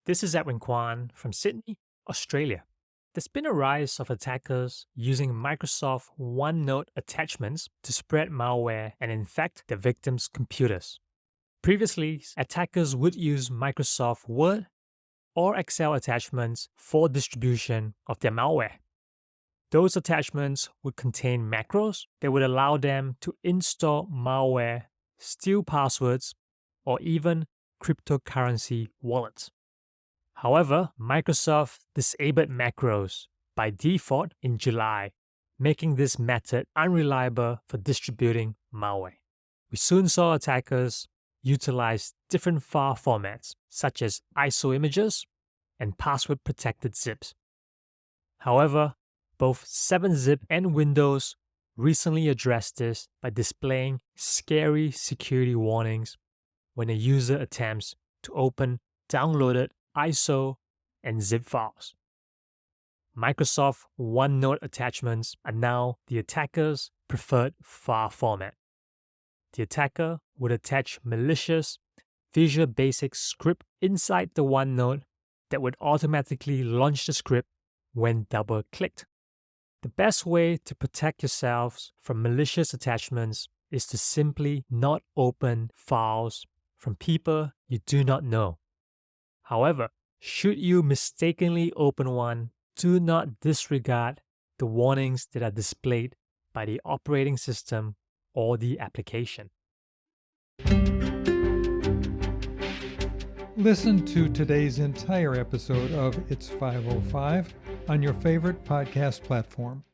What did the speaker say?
This is Edwin Kwan from Sydney, Australia. There's been a rise of attackers using Microsoft OneNote attachments to spread malware and infect the victims' computers. Previously, attackers would use Microsoft Word or Excel attachments for distribution of their malware. Those attachments would contain macros that would allow them to install malware, steal passwords, or even cryptocurrency wallets. However, Microsoft disabled macros by default in July, making this method unreliable for distributing malware. We soon saw attackers utilize different file formats, such as ISO images and password-protected zips. However, both 7-Zip and Windows recently addressed this by displaying scary security warnings when a user attempts to open downloaded ISO and zip files. Microsoft OneNote attachments are now the attacker's preferred file format. The attacker would attach malicious Visual Basic script inside the OneNote that would automatically launch the script when double-clicked. The best way to protect yourselves from malicious attachments is to simply not open files from people you do not know. However, should you mistakenly open one, do not disregard the warnings that are displayed by the operating system or the application. Listen to today's entire episode of It's 505 on your favorite podcast platform.